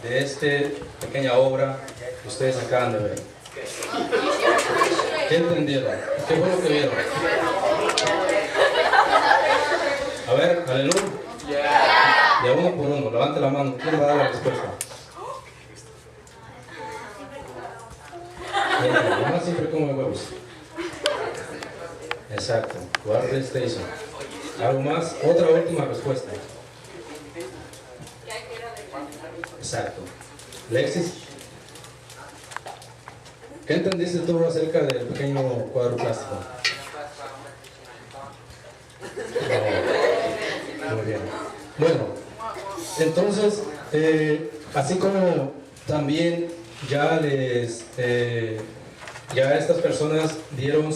de esta pequeña obra que ustedes acaban de ver? ¿Qué entendieron? ¿Qué fue lo que vieron? A ver, aleluya. De uno por uno, levante la mano. ¿Quién va a dar la respuesta? Nomás siempre come huevos. Exacto. Jugar PlayStation. ¿Algo más? Otra última respuesta. Exacto. Lexis, ¿qué entendiste tú acerca del pequeño cuadro plástico? Muy bien. Bueno, entonces, así como también ya ya estas personas dieron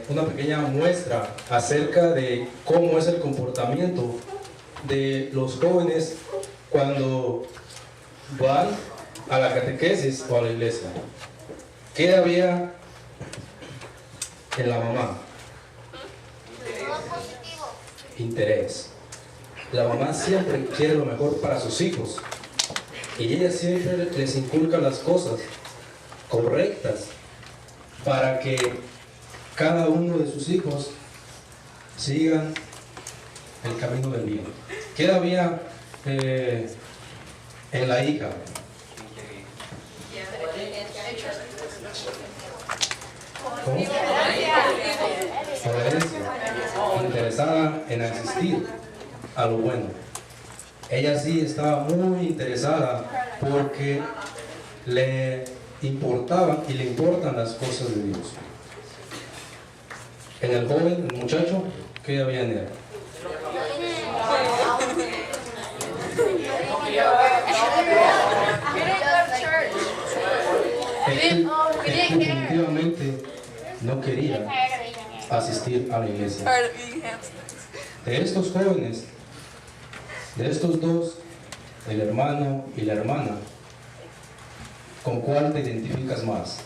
una pequeña muestra acerca de cómo es el comportamiento de los jóvenes cuando van a la catequesis o a la iglesia. ¿Qué había en la mamá? Interés. La mamá siempre quiere lo mejor para sus hijos y ella siempre les inculca las cosas correctas para que cada uno de sus hijos sigan el camino del bien. ¿Qué había en la hija? ¿Cómo? Coherencia. Interesada en asistir a lo bueno. Ella sí estaba muy interesada porque le importaban y le importan las cosas de Dios. En el joven, el muchacho, ¿qué había en él? Él definitivamente no quería asistir a la iglesia. De estos jóvenes, de estos dos, el hermano y la hermana, ¿con cuál te identificas más?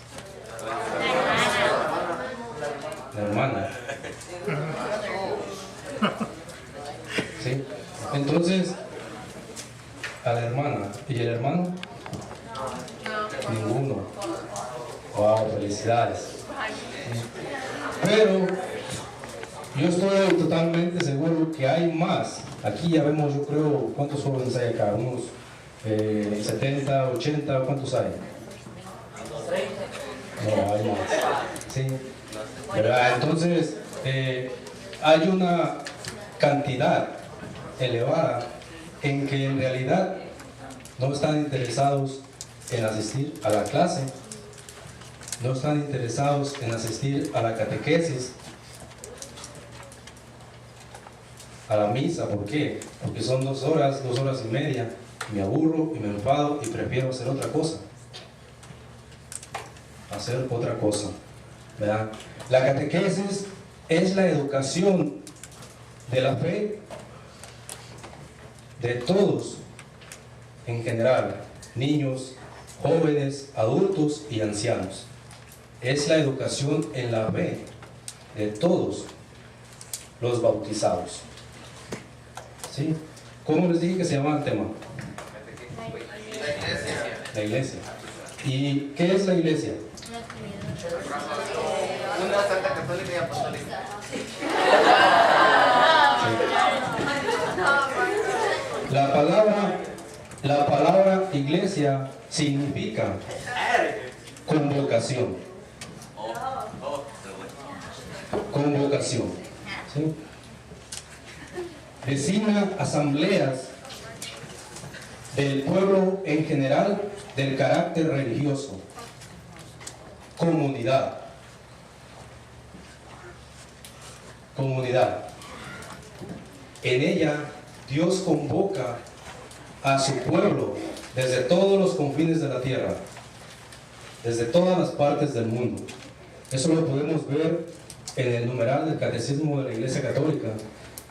La hermana. ¿Sí? Entonces, a la hermana y el hermano, ninguno. Wow, felicidades. Pero yo estoy totalmente seguro que hay más. Aquí ya vemos, yo creo, ¿cuántos jóvenes hay acá? Unos 70, 80, ¿cuántos hay? No, hay más. Sí. ¿Verdad? Entonces, hay una cantidad elevada en que en realidad no están interesados en asistir a la clase, no están interesados en asistir a la catequesis, a la misa. ¿Por qué? Porque son 2 horas, 2 horas y media, me aburro y me enfado y prefiero hacer otra cosa. Hacer otra cosa, ¿verdad? La catequesis es la educación de la fe de todos en general, niños, jóvenes, adultos y ancianos. Es la educación en la fe de todos los bautizados. ¿Sí? ¿Cómo les dije que se llama el tema? La iglesia. ¿Y qué es la iglesia? Una santa católica y apostólica. La palabra iglesia significa convocación. Convocación. ¿Sí? Designa asambleas del pueblo en general del carácter religioso. Comunidad. Comunidad. En ella Dios convoca a su pueblo desde todos los confines de la tierra, desde todas las partes del mundo. Eso lo podemos ver en el numeral del Catecismo de la Iglesia Católica,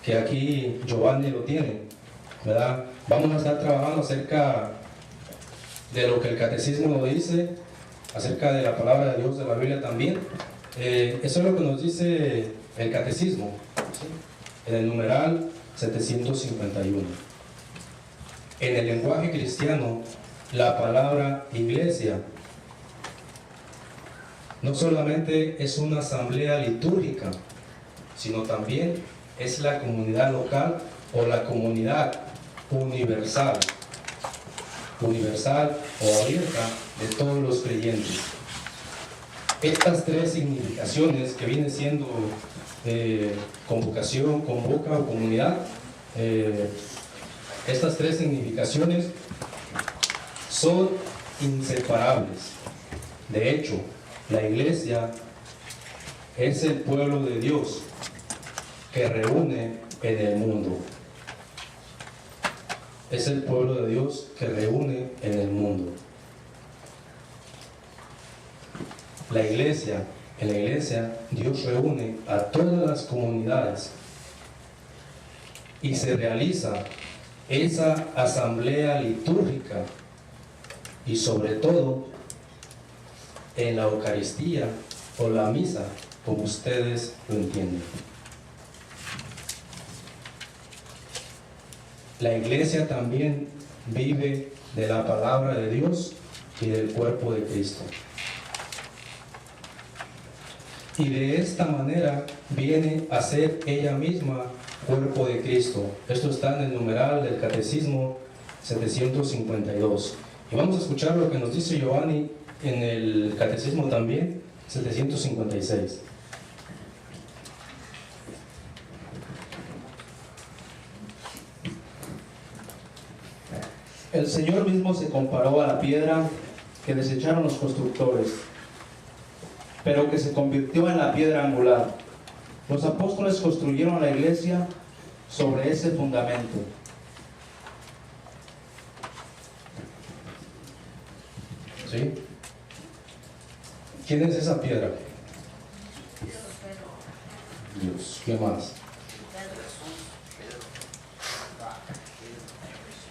que aquí Giovanni lo tiene, ¿verdad? Vamos a estar trabajando acerca de lo que el Catecismo nos dice, acerca de la palabra de Dios de la Biblia también. Eso es lo que nos dice el Catecismo, ¿sí? En el numeral 751. En el lenguaje cristiano, la palabra iglesia no solamente es una asamblea litúrgica, sino también es la comunidad local o la comunidad universal o abierta de todos los creyentes. Estas tres significaciones que viene siendo convocación, convoca o comunidad, estas tres significaciones son inseparables. De hecho, la iglesia es el pueblo de Dios que reúne en el mundo. Es el pueblo de Dios que reúne en el mundo. En la iglesia, Dios reúne a todas las comunidades y se realiza esa asamblea litúrgica y sobre todo en la Eucaristía o la misa, como ustedes lo entienden. La iglesia también vive de la palabra de Dios y del cuerpo de Cristo. Y de esta manera viene a ser ella misma cuerpo de Cristo. Esto está en el numeral del Catecismo 752. Y vamos a escuchar lo que nos dice Giovanni en el Catecismo también, 756. El Señor mismo se comparó a la piedra que desecharon los constructores, pero que se convirtió en la piedra angular. Los apóstoles construyeron la iglesia sobre ese fundamento. ¿Sí? ¿Quién es esa piedra? Dios. ¿Qué más?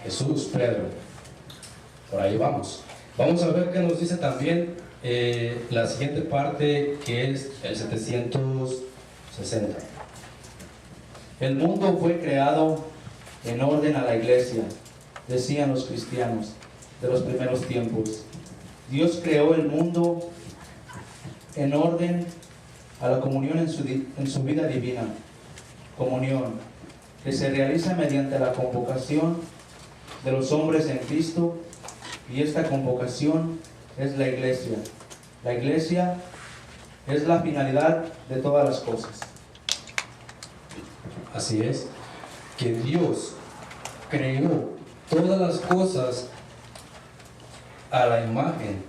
Jesús, Pedro. Por ahí vamos. Vamos a ver qué nos dice también la siguiente parte, que es el 760. El mundo fue creado en orden a la iglesia, decían los cristianos de los primeros tiempos. Dios creó el mundo en orden a la comunión en su vida divina. Comunión que se realiza mediante la convocación de los hombres en Cristo, y esta convocación es la iglesia. La iglesia es la finalidad de todas las cosas. Así es, que Dios creó todas las cosas a la imagen,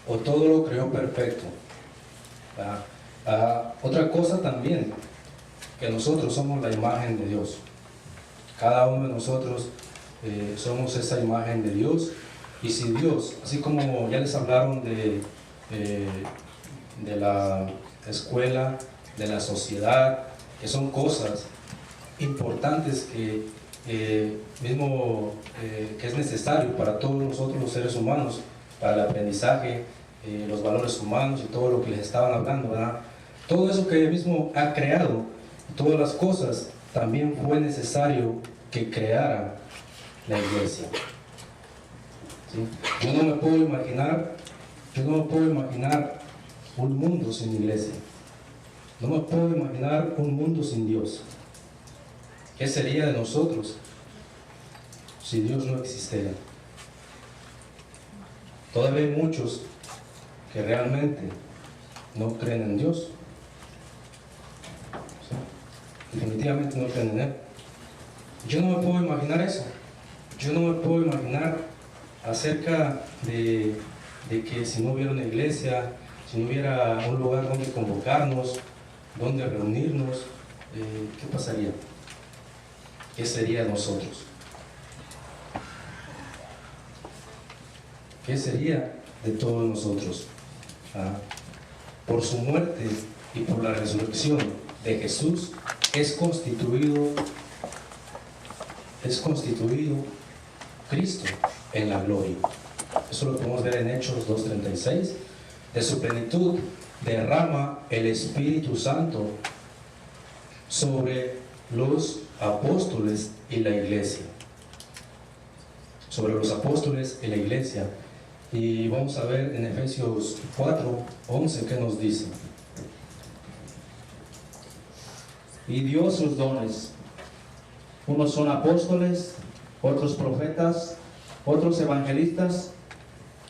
o todo lo creó perfecto. Otra cosa también, que nosotros somos la imagen de Dios. Cada uno de nosotros somos esa imagen de Dios. Y si Dios, así como ya les hablaron de la escuela, de la sociedad, que son cosas importantes que es necesario para todos nosotros los seres humanos, para el aprendizaje, los valores humanos y todo lo que les estaban hablando, ¿verdad? Todo eso que Él mismo ha creado, todas las cosas, también fue necesario que creara la iglesia. ¿Sí? Yo no me puedo imaginar un mundo sin iglesia. No me puedo imaginar un mundo sin Dios. ¿Qué sería de nosotros si Dios no existiera? Todavía hay muchos que realmente no creen en Dios. ¿Sí? Definitivamente no creen en Él. Yo no me puedo imaginar eso. Yo no me puedo imaginar acerca de que si no hubiera una iglesia, si no hubiera un lugar donde convocarnos, donde reunirnos, ¿qué pasaría? ¿Qué sería de nosotros? ¿Qué sería de todos nosotros? Por su muerte y por la resurrección de Jesús es constituido Cristo en la gloria. Eso lo podemos ver en Hechos 2:36. De su plenitud derrama el Espíritu Santo sobre los apóstoles y la iglesia. sobre los apóstoles y la iglesia. Y vamos a ver en Efesios 4:11 qué nos dice. Y dio sus dones. Unos son apóstoles, otros profetas, otros evangelistas,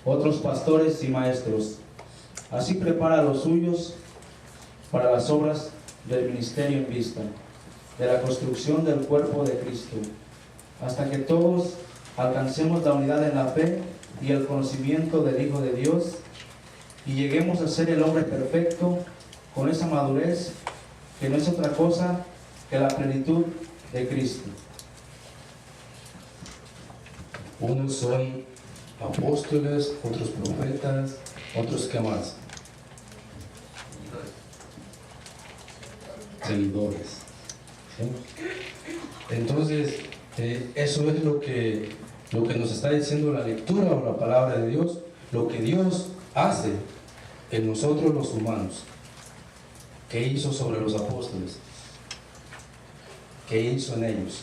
otros pastores y maestros. Así prepara a los suyos para las obras del ministerio en vista, de la construcción del cuerpo de Cristo, hasta que todos alcancemos la unidad en la fe y el conocimiento del Hijo de Dios, y lleguemos a ser el hombre perfecto, con esa madurez que no es otra cosa que la plenitud de Cristo. Unos son apóstoles, otros profetas, otros ¿qué más? Seguidores. ¿Sí? Entonces, eso es lo que nos está diciendo la lectura o la palabra de Dios, lo que Dios hace en nosotros los humanos. ¿Qué hizo sobre los apóstoles? ¿Qué hizo en ellos?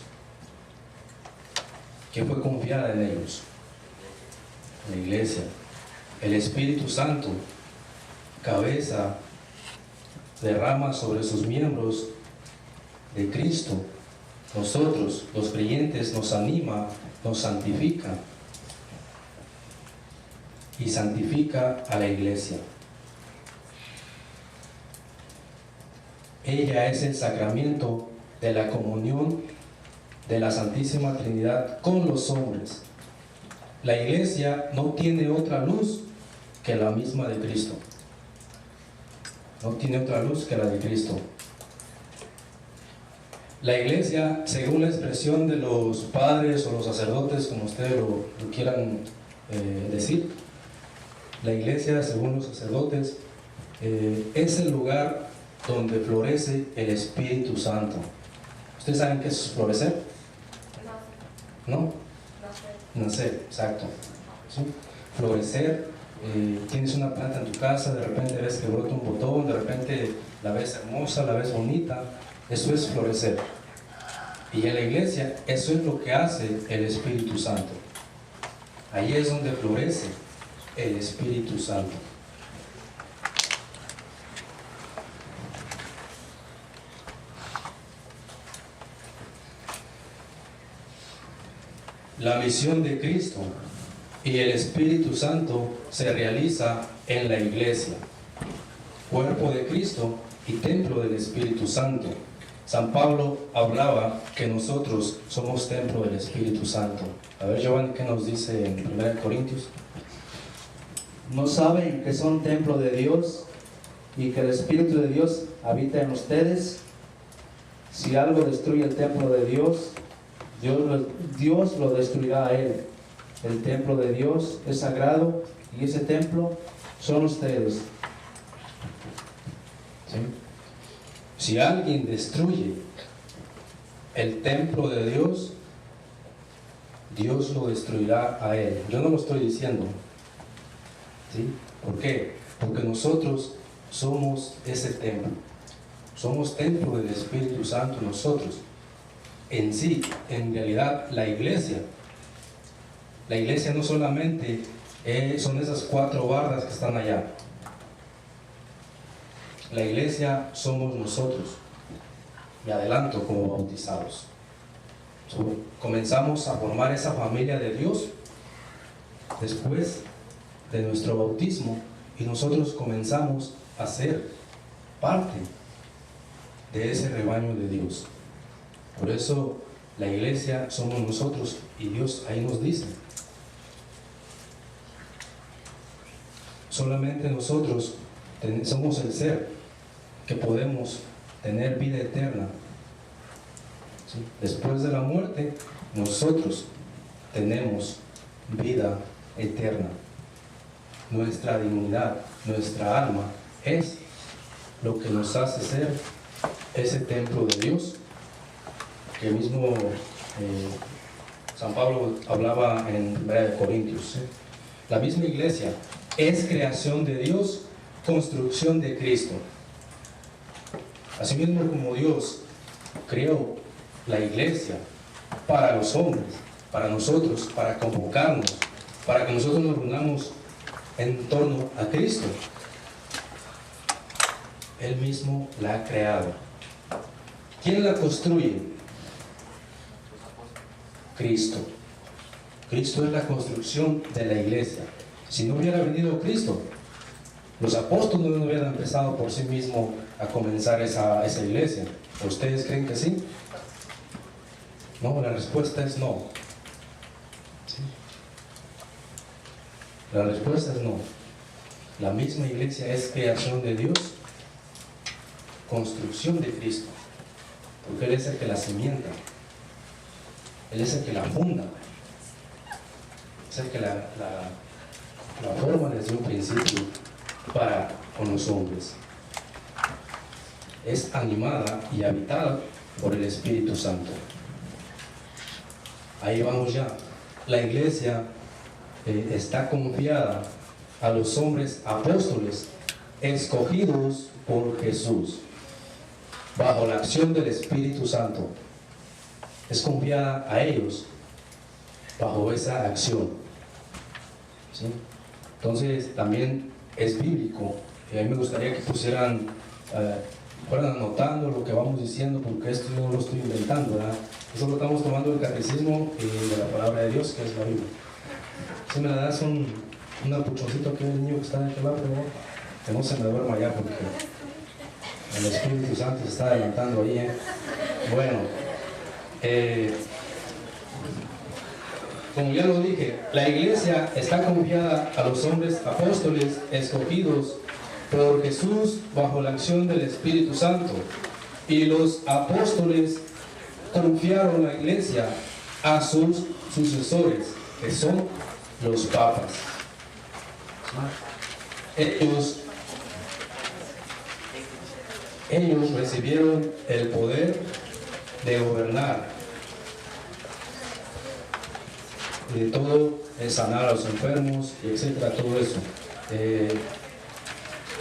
¿Qué fue confiada en ellos? La iglesia. El Espíritu Santo, cabeza, derrama sobre sus miembros de Cristo. Nosotros, los creyentes, nos anima, nos santifica y santifica a la iglesia. Ella es el sacramento de la comunión de la Santísima Trinidad con los hombres. La iglesia no tiene otra luz que la misma de Cristo. No tiene otra luz que la de Cristo. La iglesia, según la expresión de los padres o los sacerdotes, como ustedes lo quieran decir, la iglesia, según los sacerdotes, es el lugar donde florece el Espíritu Santo. ¿Ustedes saben qué es florecer? ¿No? Nacer, exacto. ¿Sí? Florecer, tienes una planta en tu casa, de repente ves que brota un botón, de repente la ves hermosa, la ves bonita. Eso es florecer. Y en la iglesia, eso es lo que hace el Espíritu Santo. Ahí es donde florece el Espíritu Santo. La misión de Cristo y el Espíritu Santo se realiza en la iglesia, cuerpo de Cristo y templo del Espíritu Santo. San Pablo hablaba que nosotros somos templo del Espíritu Santo. A ver, Giovanni, ¿qué nos dice en 1 Corintios? ¿No saben que son templo de Dios y que el Espíritu de Dios habita en ustedes? Si algo destruye el templo de Dios, Dios lo destruirá a él. El templo de Dios es sagrado y ese templo son ustedes. ¿Sí? Si alguien destruye el templo de Dios, Dios lo destruirá a él. Yo no lo estoy diciendo. ¿Sí? ¿Por qué? Porque nosotros somos ese templo. Somos templo del Espíritu Santo nosotros. En sí, en realidad, la iglesia no solamente son esas 4 barras que están allá. La iglesia somos nosotros. Me adelanto como bautizados. Comenzamos a formar esa familia de Dios después de nuestro bautismo y nosotros comenzamos a ser parte de ese rebaño de Dios. Por eso la iglesia somos nosotros y Dios ahí nos dice: solamente nosotros somos el ser que podemos tener vida eterna. ¿Sí? Después de la muerte, nosotros tenemos vida eterna. Nuestra dignidad, nuestra alma es lo que nos hace ser ese templo de Dios que mismo San Pablo hablaba en 1 Corintios. ¿Sí? La misma iglesia es creación de Dios, construcción de Cristo. Asimismo como Dios creó la iglesia para los hombres, para nosotros, para convocarnos, para que nosotros nos reunamos en torno a Cristo. Él mismo la ha creado. ¿Quién la construye? Cristo. Cristo es la construcción de la iglesia. Si no hubiera venido Cristo, los apóstoles no hubieran empezado por sí mismos a comenzar esa iglesia. ¿Ustedes creen que sí? No, la respuesta es no. ¿Sí? La respuesta es no. La misma iglesia es creación de Dios, construcción de Cristo, porque Él es el que la cimienta, Él es el que la funda, es el que la forma desde un principio para con los hombres. Es animada y habitada por el Espíritu Santo. Ahí vamos ya. La iglesia está confiada a los hombres apóstoles escogidos por Jesús bajo la acción del Espíritu Santo. Es confiada a ellos bajo esa acción. ¿Sí? Entonces también es bíblico, y a mí me gustaría que fueran anotando lo que vamos diciendo, porque esto no lo estoy inventando, ¿verdad? Eso lo estamos tomando del catecismo de la palabra de Dios, que es la Biblia. Si me la das un apuchoncito aquí al niño que está de aquel lado, que no se me duerma ya, porque el Espíritu Santo se está adelantando ahí, ¿eh? Bueno, como ya lo dije, la iglesia está confiada a los hombres apóstoles escogidos por Jesús bajo la acción del Espíritu Santo. Y los apóstoles confiaron la iglesia a sus sucesores, que son los papas. Ellos recibieron el poder de gobernar, de todo, de sanar a los enfermos, etcétera, todo eso.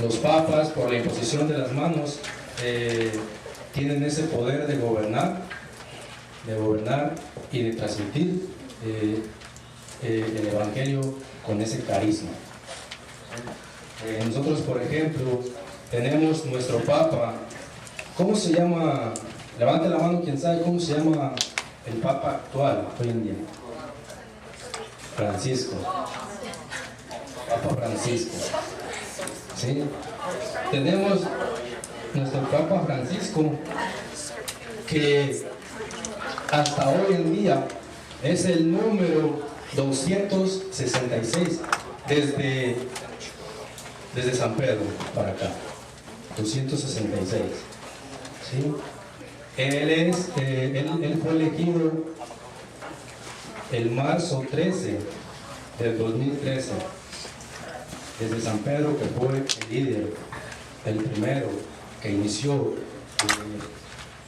Los papas, por la imposición de las manos, tienen ese poder de gobernar y de transmitir el Evangelio con ese carisma. Nosotros, por ejemplo, tenemos nuestro Papa. ¿Cómo se llama? Levante la mano quien sabe cómo se llama el Papa actual hoy en día. Francisco. Papa Francisco. ¿Sí? Tenemos nuestro Papa Francisco, que hasta hoy en día es el número 266 desde San Pedro para acá. 266. ¿Sí? Él fue elegido el marzo 13 del 2013 desde San Pedro, que fue el líder, el primero que inició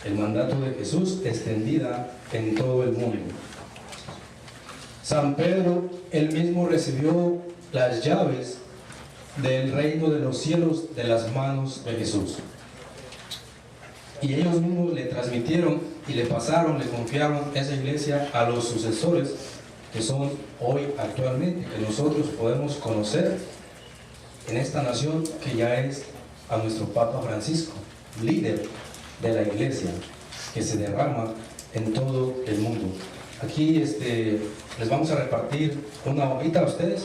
el mandato de Jesús extendida en todo el mundo. San Pedro, él mismo recibió las llaves del reino de los cielos de las manos de Jesús. Y ellos mismos le transmitieron y le confiaron esa iglesia a los sucesores que son hoy actualmente, que nosotros podemos conocer en esta nación, que ya es a nuestro Papa Francisco, líder de la iglesia que se derrama en todo el mundo. Aquí les vamos a repartir una hojita a ustedes.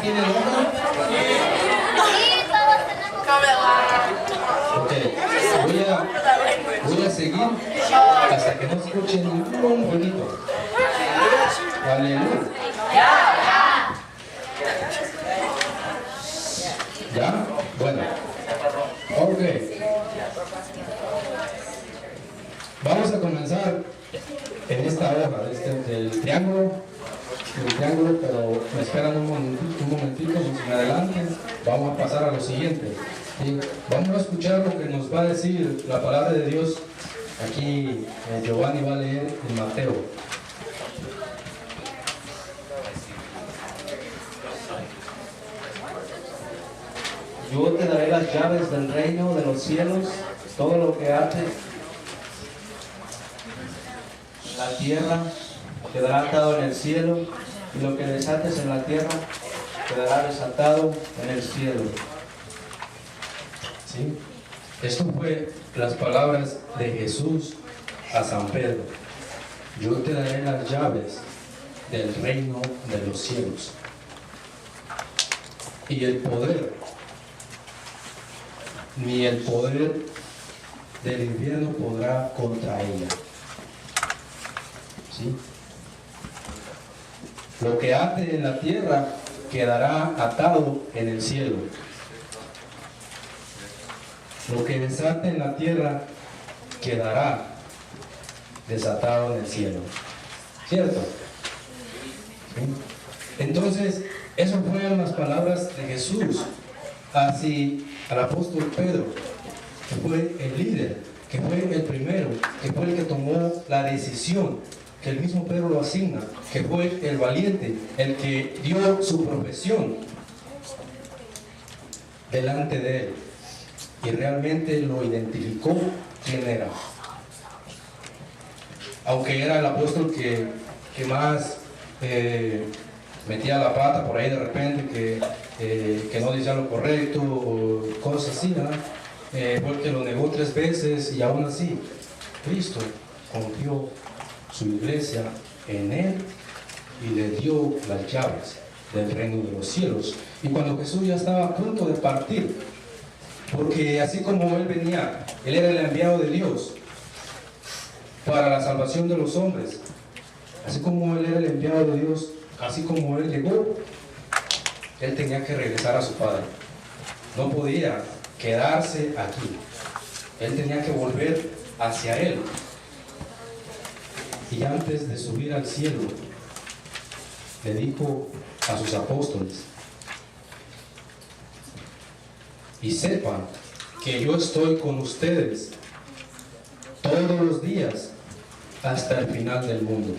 tiene nombre? Ok, voy a seguir hasta que no escuchen un bonito. Aleluya. ¿Ya? Bueno. Ok. Vamos a comenzar en esta hoja del triángulo. Pero me esperan un momentito, me adelanten. Vamos a pasar a lo siguiente. ¿Sí? Vamos a escuchar lo que nos va a decir la palabra de Dios. Aquí Giovanni va a leer en Mateo. Yo te daré las llaves del reino de los cielos. Todo lo que ates en la tierra quedará atado en el cielo, y lo que desates en la tierra quedará desatado en el cielo. ¿Sí? Esto fue las palabras de Jesús a San Pedro. Yo te daré las llaves del reino de los cielos. Y el poder, ni el poder del infierno podrá contra ella. ¿Sí? Lo que ate en la tierra quedará atado en el cielo. Lo que desate en la tierra quedará desatado en el cielo. ¿Cierto? ¿Sí? Entonces, esas fueron las palabras de Jesús así al apóstol Pedro, que fue el líder, que fue el primero, que fue el que tomó la decisión, que el mismo Pedro lo asigna, que fue el valiente, el que dio su profesión delante de él y realmente lo identificó quién era. Aunque era el apóstol que más metía la pata por ahí de repente, que no decía lo correcto o cosas así, ¿verdad? Fue el que lo negó 3 veces, y aún así Cristo confió su iglesia en él y le dio las llaves del reino de los cielos. Y cuando Jesús ya estaba a punto de partir, porque así como él venía, él era el enviado de Dios para la salvación de los hombres, así como él era el enviado de Dios, así como él llegó, él tenía que regresar a su Padre. No podía quedarse aquí. Él tenía que volver hacia él. Y antes de subir al cielo, le dijo a sus apóstoles: y sepan que yo estoy con ustedes todos los días hasta el final del mundo.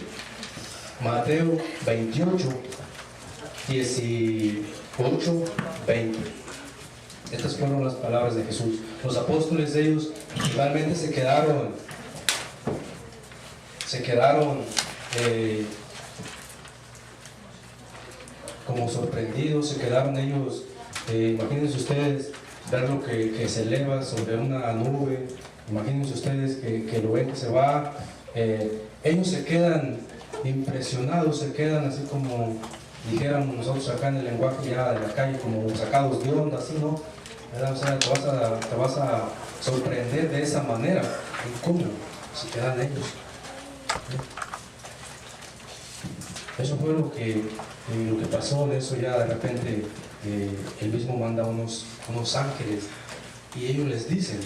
Mateo 28, 18, 20. Estas fueron las palabras de Jesús. Los apóstoles, ellos realmente se quedaron como sorprendidos, se quedaron ellos, imagínense ustedes ver lo que se eleva sobre una nube, imagínense ustedes que lo ven que se va, ellos se quedan impresionados, se quedan así como dijéramos nosotros acá en el lenguaje ya de la calle, como sacados de onda, así, ¿no? O sea, te vas a sorprender de esa manera. ¿Y cómo se quedan ellos? Eso fue lo que pasó. De eso ya de repente él mismo manda unos ángeles y ellos les dicen: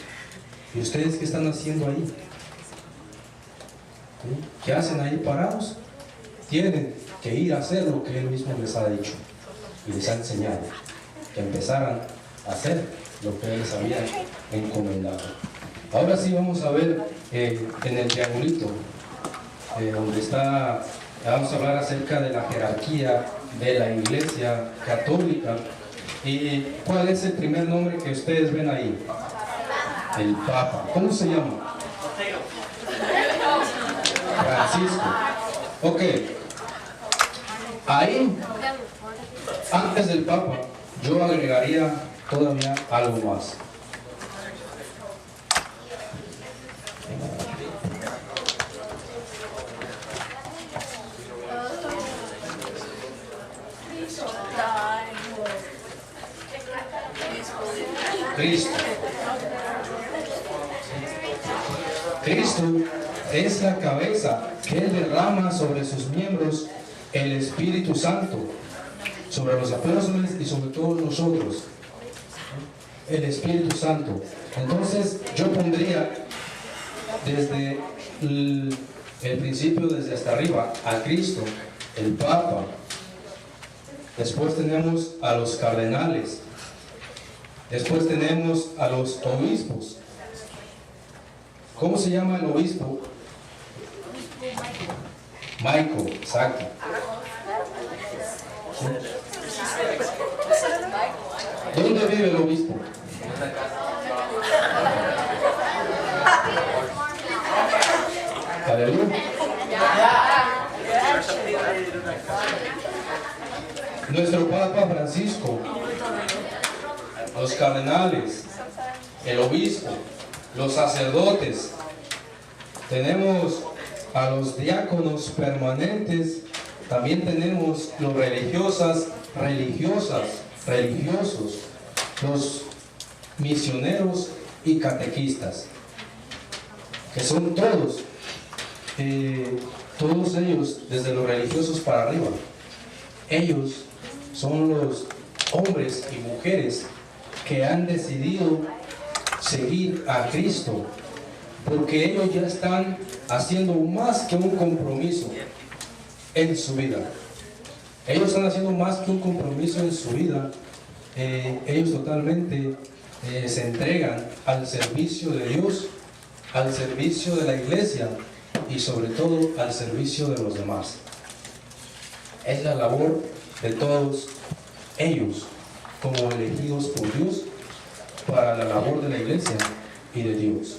¿y ustedes qué están haciendo ahí? ¿Sí? ¿Qué hacen ahí parados? Tienen que ir a hacer lo que él mismo les ha dicho y les ha enseñado, que empezaran a hacer lo que él les había encomendado. Ahora sí vamos a ver en el triangulito donde está, vamos a hablar acerca de la jerarquía de la Iglesia Católica. ¿Y cuál es el primer nombre que ustedes ven ahí? El Papa. ¿Cómo se llama? Francisco. Ok. Ahí, antes del Papa, yo agregaría todavía algo más. Cristo. Cristo es la cabeza que Él derrama sobre sus miembros el Espíritu Santo, sobre los apóstoles y sobre todos nosotros. El Espíritu Santo. Entonces yo pondría desde el principio, desde hasta arriba, a Cristo, el Papa. Después tenemos a los cardenales. Después tenemos a los obispos. ¿Cómo se llama el obispo? Michael, exacto. ¿Dónde vive el obispo? Aleluya. Nuestro Papa Francisco, los cardenales, el obispo, los sacerdotes, tenemos a los diáconos permanentes, también tenemos los religiosos, los misioneros y catequistas, que son todos ellos, desde los religiosos para arriba. Ellos son los hombres y mujeres que han decidido seguir a Cristo, porque ellos ya están haciendo más que un compromiso en su vida. Ellos están haciendo más que un compromiso en su vida. Ellos totalmente se entregan al servicio de Dios, al servicio de la iglesia y sobre todo al servicio de los demás. Es la labor de todos ellos como elegidos por Dios para la labor de la iglesia y de Dios.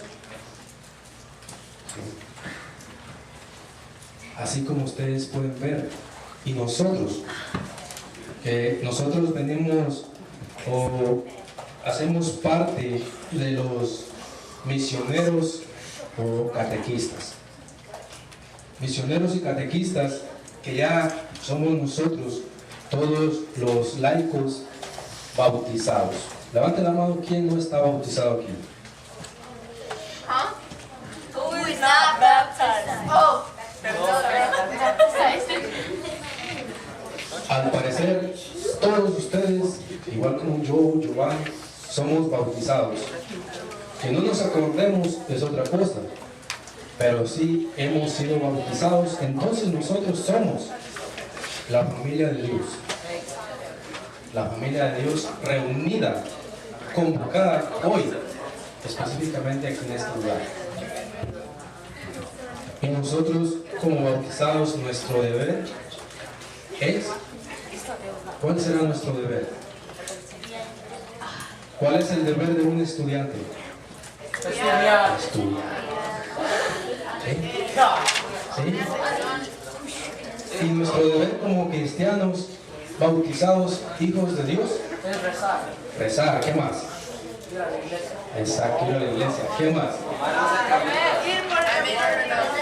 Así como ustedes pueden ver, y nosotros venimos o hacemos parte de los misioneros o catequistas. Misioneros y catequistas que ya somos nosotros, todos los laicos bautizados. Levanten la mano, ¿quién no está bautizado aquí? Who is not baptized? Oh. Al parecer, todos ustedes, igual como yo, Giovanni, somos bautizados. Que no nos acordemos es otra cosa, pero sí hemos sido bautizados. Entonces nosotros somos la familia de Dios. La familia de Dios reunida, convocada hoy, específicamente aquí en este lugar. Y nosotros, como bautizados, nuestro deber es... ¿Cuál será nuestro deber? ¿Cuál es el deber de un estudiante? Estudiar. ¿Sí? ¿Sí? Y nuestro deber como cristianos, bautizados, hijos de Dios, Es rezar. rezar. ¿Qué más? Exacto, ir a la iglesia. ¿Qué más?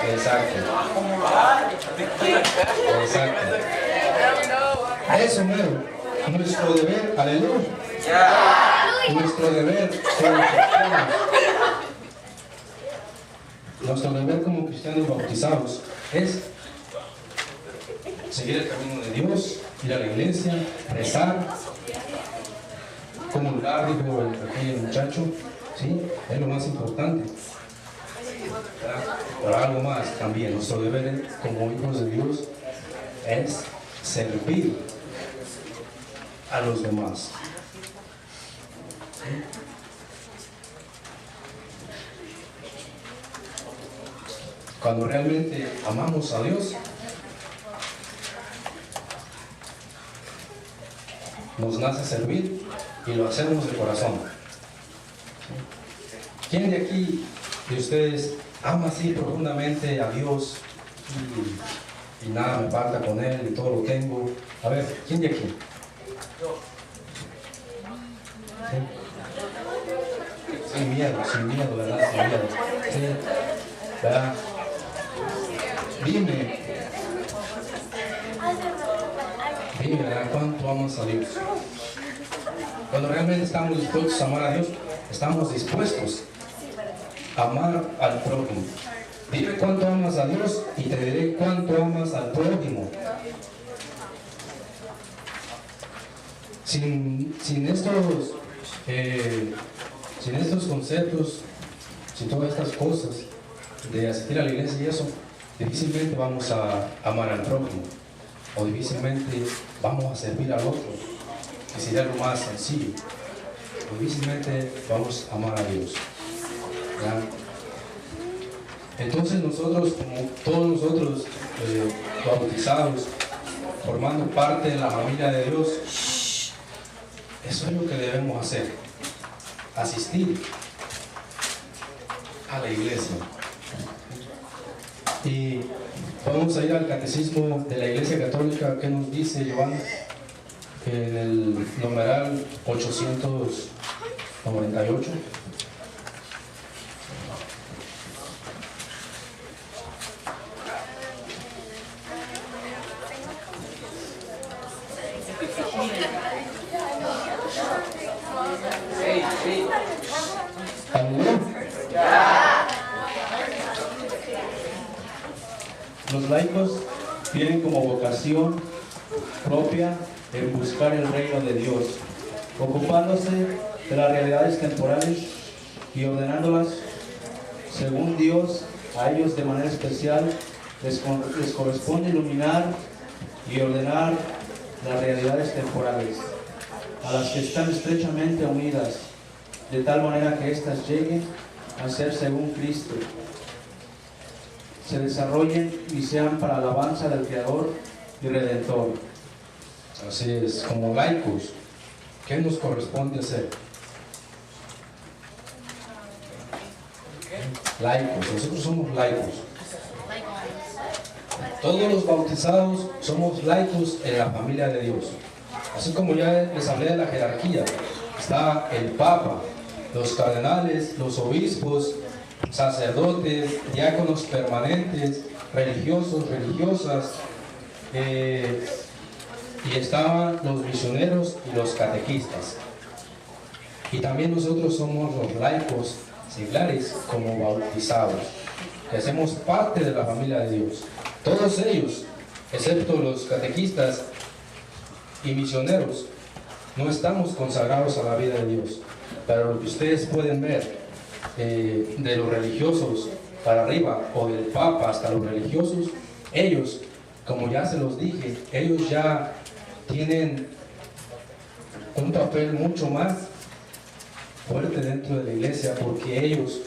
Exacto. Exacto. Eso mero. Nuestro deber, aleluya. Nuestro deber como cristianos. Nuestro deber como cristianos bautizados es seguir el camino de Dios, ir a la iglesia, rezar, comulgar, dijo el pequeño muchacho, ¿sí? Es lo más importante. Pero algo más también, nuestro deber como hijos de Dios es servir a los demás. ¿Sí? Cuando realmente amamos a Dios, nos nace servir y lo hacemos de corazón. ¿Quién de aquí de ustedes ama así profundamente a Dios y nada me falta con Él y todo lo tengo? A ver, ¿quién de aquí? ¿Sí? Sin miedo, ¿verdad? Sin miedo. ¿Sí? ¿Verdad? Dime, ¿verdad? ¿Cuánto amas a Dios? Cuando realmente estamos dispuestos a amar a Dios, estamos dispuestos a amar al prójimo. Dime cuánto amas a Dios y te diré cuánto amas al prójimo. Sin estos conceptos, sin todas estas cosas de asistir a la iglesia y eso, difícilmente vamos a amar al prójimo, o difícilmente vamos a servir al otro, que sería lo más sencillo. O difícilmente vamos a amar a Dios, ¿ya? Entonces nosotros, como todos nosotros bautizados, formando parte de la familia de Dios, eso es lo que debemos hacer: asistir a la iglesia. Y vamos a ir al catecismo de la Iglesia Católica. ¿Qué nos dice Joan en el numeral 898? Los laicos tienen como vocación propia el buscar el reino de Dios, ocupándose de las realidades temporales y ordenándolas según Dios. A ellos de manera especial les corresponde iluminar y ordenar las realidades temporales, a las que están estrechamente unidas, de tal manera que éstas lleguen a ser según Cristo, se desarrollen y sean para alabanza del Creador y Redentor. Así es, como laicos, ¿qué nos corresponde hacer? Laicos, nosotros somos laicos. Todos los bautizados somos laicos en la familia de Dios. Así como ya les hablé de la jerarquía, está el Papa, los cardenales, los obispos, sacerdotes, diáconos permanentes, religiosos, religiosas, y estaban los misioneros y los catequistas. Y también nosotros somos los laicos seglares como bautizados, que hacemos parte de la familia de Dios. Todos ellos, excepto los catequistas y misioneros, no estamos consagrados a la vida de Dios. Pero lo que ustedes pueden ver, de los religiosos para arriba, o del Papa hasta los religiosos, ellos, como ya se los dije, ellos ya tienen un papel mucho más fuerte dentro de la iglesia, porque ellos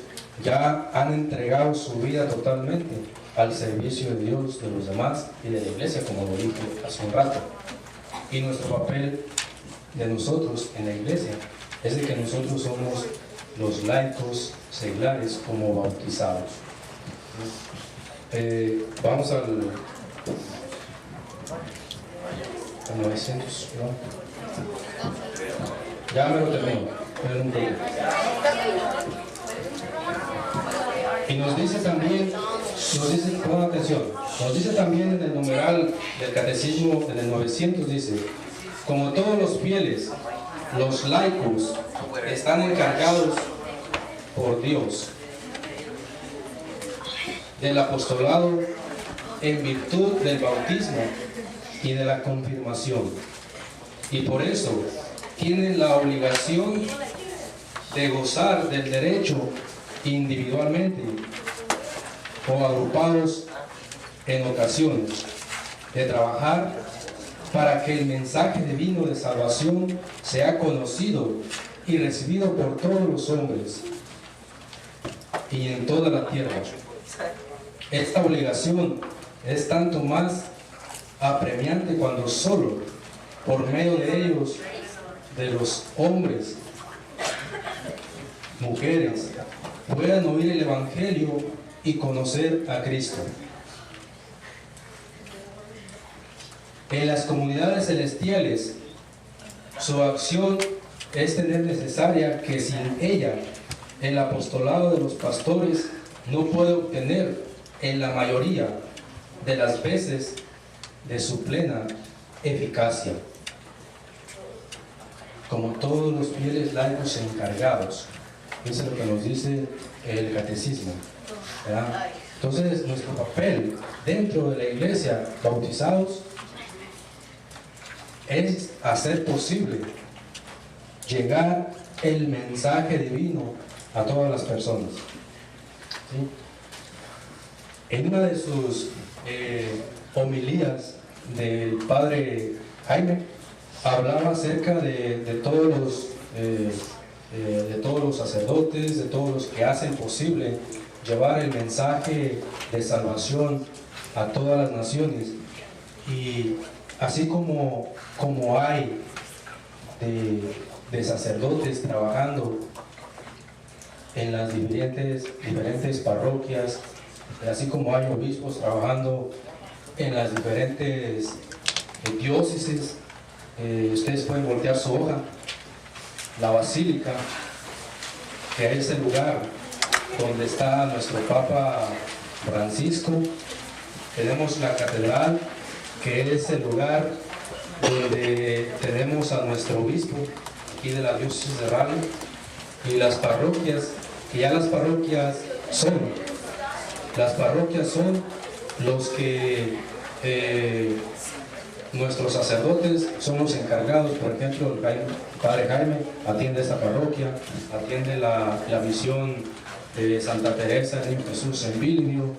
ya han entregado su vida totalmente al servicio de Dios, de los demás y de la iglesia, como lo dije hace un rato. Y nuestro papel de nosotros en la iglesia es de que nosotros somos los laicos seglares como bautizados. Vamos al 900, ¿no? Ya me lo termino. Y nos dice también, pon atención, nos dice también en el numeral del catecismo, en el 900, dice: como todos los fieles, los laicos están encargados por Dios del apostolado en virtud del bautismo y de la confirmación, y por eso tienen la obligación de gozar del derecho individualmente o agrupados en ocasiones de trabajar para que el mensaje divino de salvación sea conocido y recibido por todos los hombres y en toda la tierra. Esta obligación es tanto más apremiante cuando solo por medio de ellos, de los hombres, mujeres, puedan oír el Evangelio y conocer a Cristo. En las comunidades celestiales, su acción es tener necesaria que sin ella el apostolado de los pastores no puede obtener en la mayoría de las veces de su plena eficacia. como todos los fieles laicos encargados. Eso es lo que nos dice el catecismo, ¿verdad? Entonces, nuestro papel dentro de la iglesia, bautizados, es hacer posible llegar el mensaje divino a todas las personas. ¿Sí? En una de sus homilías del padre Jaime, hablaba acerca de todos los sacerdotes, de todos los que hacen posible llevar el mensaje de salvación a todas las naciones. Y así como hay de sacerdotes trabajando en las diferentes parroquias, así como hay obispos trabajando en las diferentes diócesis, ustedes pueden voltear su hoja, la basílica, que es el lugar donde está nuestro Papa Francisco. Tenemos la catedral, que es el lugar donde tenemos a nuestro obispo aquí de la diócesis de Raleigh, y las parroquias, que ya las parroquias son los que nuestros sacerdotes son los encargados. Por ejemplo, el padre Jaime atiende esta parroquia, atiende la misión de Santa Teresa del Niño Jesús en Bilbao,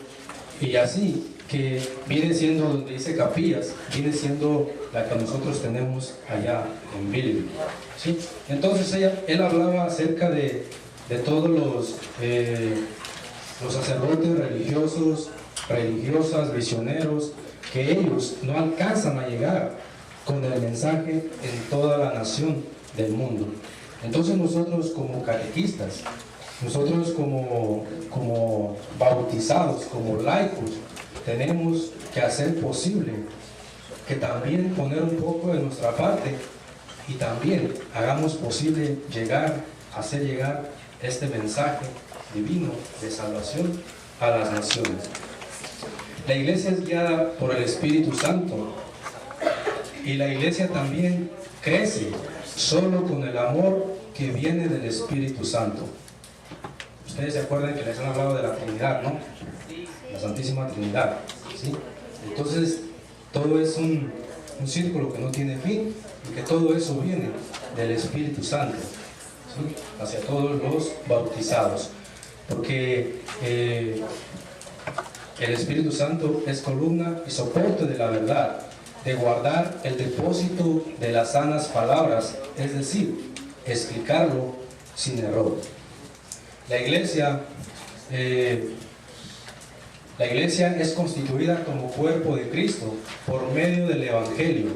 y así, que viene siendo, donde dice capillas, viene siendo la que nosotros tenemos allá en Bilbao, ¿sí? Entonces él hablaba acerca de todos los sacerdotes religiosos, religiosas, misioneros, que ellos no alcanzan a llegar con el mensaje en toda la nación del mundo. Entonces nosotros como catequistas, nosotros como bautizados, como laicos, tenemos que hacer posible que también poner un poco de nuestra parte y también hagamos posible hacer llegar este mensaje divino de salvación a las naciones. La iglesia es guiada por el Espíritu Santo, y la iglesia también crece solo con el amor que viene del Espíritu Santo. Ustedes se acuerdan que les han hablado de la Trinidad, ¿no? La Santísima Trinidad, ¿sí? Entonces, todo es un círculo que no tiene fin, y que todo eso viene del Espíritu Santo, ¿sí? Hacia todos los bautizados, porque el Espíritu Santo es columna y soporte de la verdad, de guardar el depósito de las sanas palabras, es decir, explicarlo sin error. La iglesia es constituida como cuerpo de Cristo por medio del Evangelio,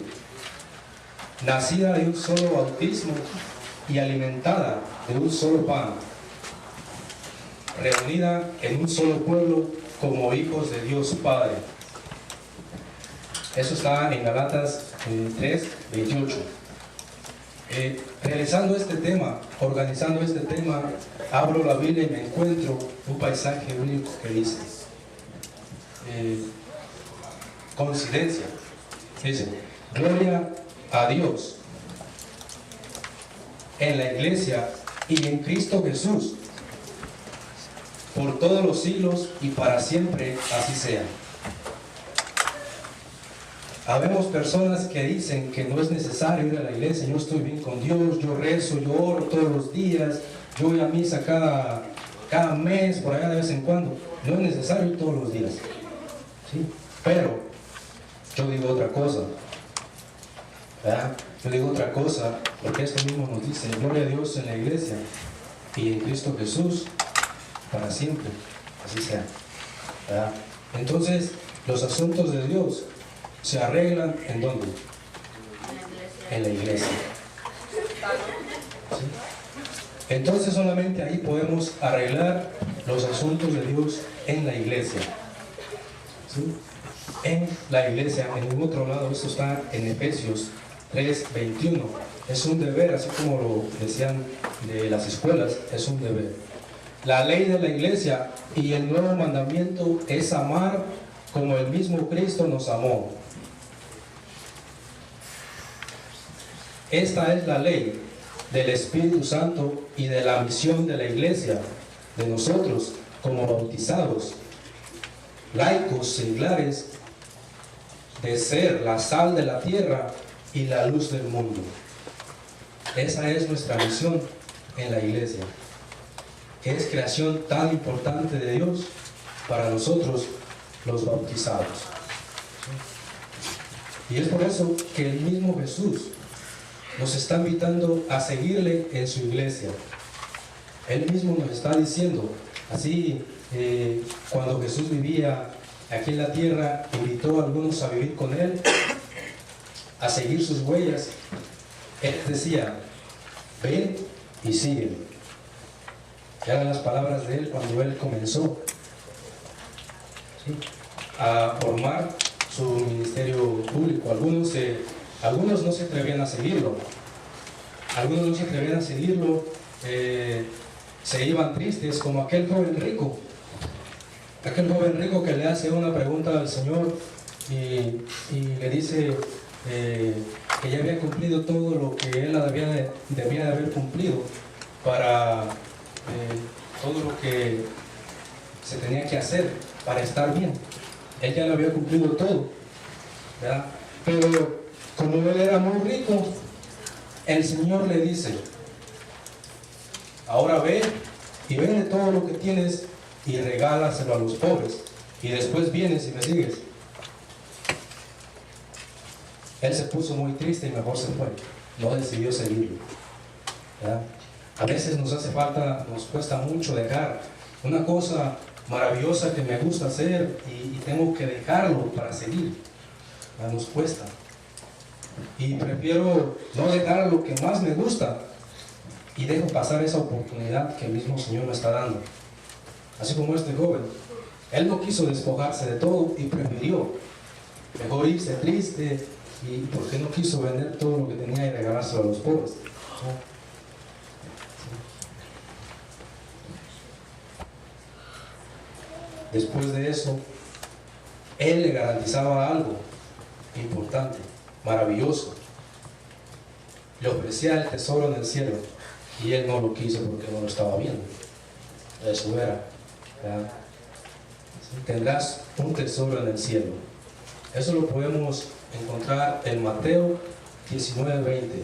nacida de un solo bautismo y alimentada de un solo pan, reunida en un solo pueblo como hijos de Dios Padre. Eso está en Galatas 3:28. Realizando este tema, organizando este tema, abro la Biblia y me encuentro un pasaje único que dice, coincidencia, dice: gloria a Dios en la iglesia y en Cristo Jesús, por todos los siglos y para siempre, así sea. Habemos personas que dicen que no es necesario ir a la iglesia. Yo estoy bien con Dios, yo rezo, yo oro todos los días, yo voy a misa cada mes, por allá de vez en cuando. No es necesario ir todos los días, ¿sí? Pero yo digo otra cosa, ¿verdad? Yo digo otra cosa, porque esto mismo nos dice: gloria a Dios en la iglesia y en Cristo Jesús para siempre, así sea, ¿verdad? Entonces, los asuntos de Dios se arreglan ¿en dónde? En la iglesia. ¿Sí? Entonces solamente ahí podemos arreglar los asuntos de Dios, en la iglesia. ¿Sí? En la iglesia. En ningún otro lado. Esto está en Efesios 3:21. Es un deber, así como lo decían de las escuelas, es un deber. La ley de la iglesia y el nuevo mandamiento es amar como el mismo Cristo nos amó. Esta es la ley del Espíritu Santo y de la misión de la iglesia, de nosotros como bautizados, laicos seglares, de ser la sal de la tierra y la luz del mundo. Esa es nuestra misión en la iglesia. Es creación tan importante de Dios para nosotros los bautizados. Y es por eso que el mismo Jesús nos está invitando a seguirle en su iglesia. Él mismo nos está diciendo, así cuando Jesús vivía aquí en la tierra, invitó a algunos a vivir con Él, a seguir sus huellas. Él decía, ven y sígueme. Eran las palabras de Él cuando Él comenzó, ¿sí?, a formar su ministerio público. Algunos no se atrevían a seguirlo. Algunos no se atrevían a seguirlo. Se iban tristes, como aquel joven rico. Aquel joven rico que le hace una pregunta al Señor y le dice que ya había cumplido todo lo que él debía de haber cumplido para todo lo que se tenía que hacer para estar bien. Él ya lo había cumplido todo, ¿verdad? Pero como él era muy rico, el Señor le dice, ahora ve y vende todo lo que tienes y regálaselo a los pobres, y después vienes y me sigues. Él se puso muy triste y mejor se fue, no decidió seguirlo, ¿verdad? A veces nos hace falta, nos cuesta mucho dejar una cosa maravillosa que me gusta hacer y tengo que dejarlo para seguir, ¿verdad? Nos cuesta, y prefiero no dejar lo que más me gusta y dejo pasar esa oportunidad que el mismo Señor me está dando. Así como este joven, él no quiso despojarse de todo y prefirió mejor irse triste, y porque no quiso vender todo lo que tenía y regalárselo a los pobres, ¿no? Después de eso, él le garantizaba algo importante, maravilloso. Le ofrecía el tesoro en el cielo y él no lo quiso porque no lo estaba viendo. Eso era, ¿verdad? Tendrás un tesoro en el cielo. Eso lo podemos encontrar en Mateo 19:20.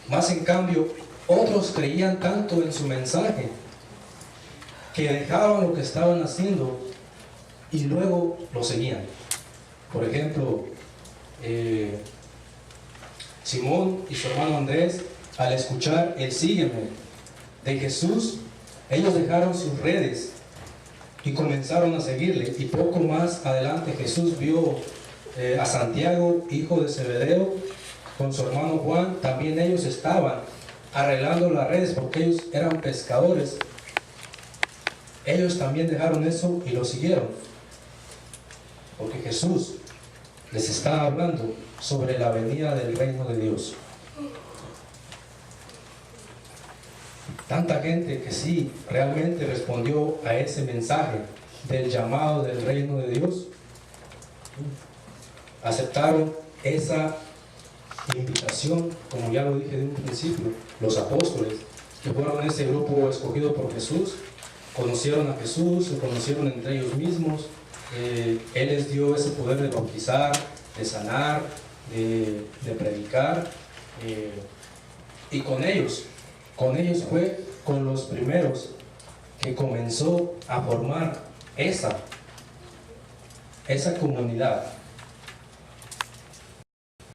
Más en cambio, otros creían tanto en su mensaje que dejaban lo que estaban haciendo y luego lo seguían. Por ejemplo, Simón y su hermano Andrés, al escuchar el sígueme de Jesús, ellos dejaron sus redes y comenzaron a seguirle. Y poco más adelante Jesús vio a Santiago, hijo de Zebedeo, con su hermano Juan. También ellos estaban arreglando las redes porque ellos eran pescadores. Ellos también dejaron eso y lo siguieron, porque Jesús les está hablando sobre la venida del reino de Dios. Tanta gente que sí realmente respondió a ese mensaje del llamado del reino de Dios, aceptaron esa invitación, como ya lo dije de un principio. Los apóstoles, que fueron ese grupo escogido por Jesús, conocieron a Jesús, se conocieron entre ellos mismos. Él les dio ese poder de bautizar, de sanar, de predicar, y con ellos fue con los primeros que comenzó a formar esa comunidad,